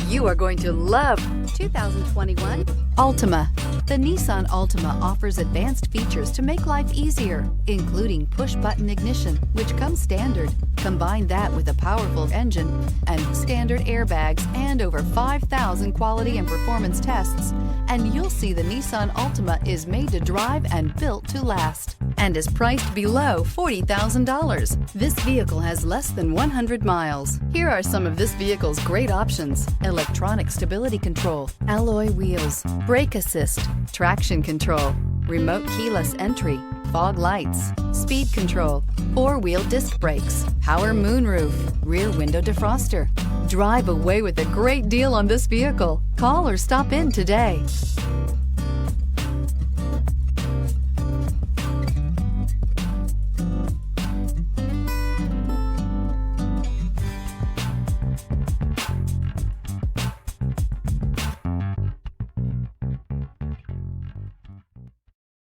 You are going to love 2021 Altima. The Nissan Altima offers advanced features to make life easier, including push-button ignition, which comes standard. Combine that with a powerful engine and standard airbags and over 5,000 quality and performance tests, and you'll see the Nissan Altima is made to drive and built to last, and is priced below $40,000. This vehicle has less than 100 miles. Here are some of this vehicle's great options: electronic stability control, alloy wheels, brake assist, traction control, remote keyless entry, fog lights, speed control, four-wheel disc brakes, power moonroof, rear window defroster. Drive away with a great deal on this vehicle. Call or stop in today.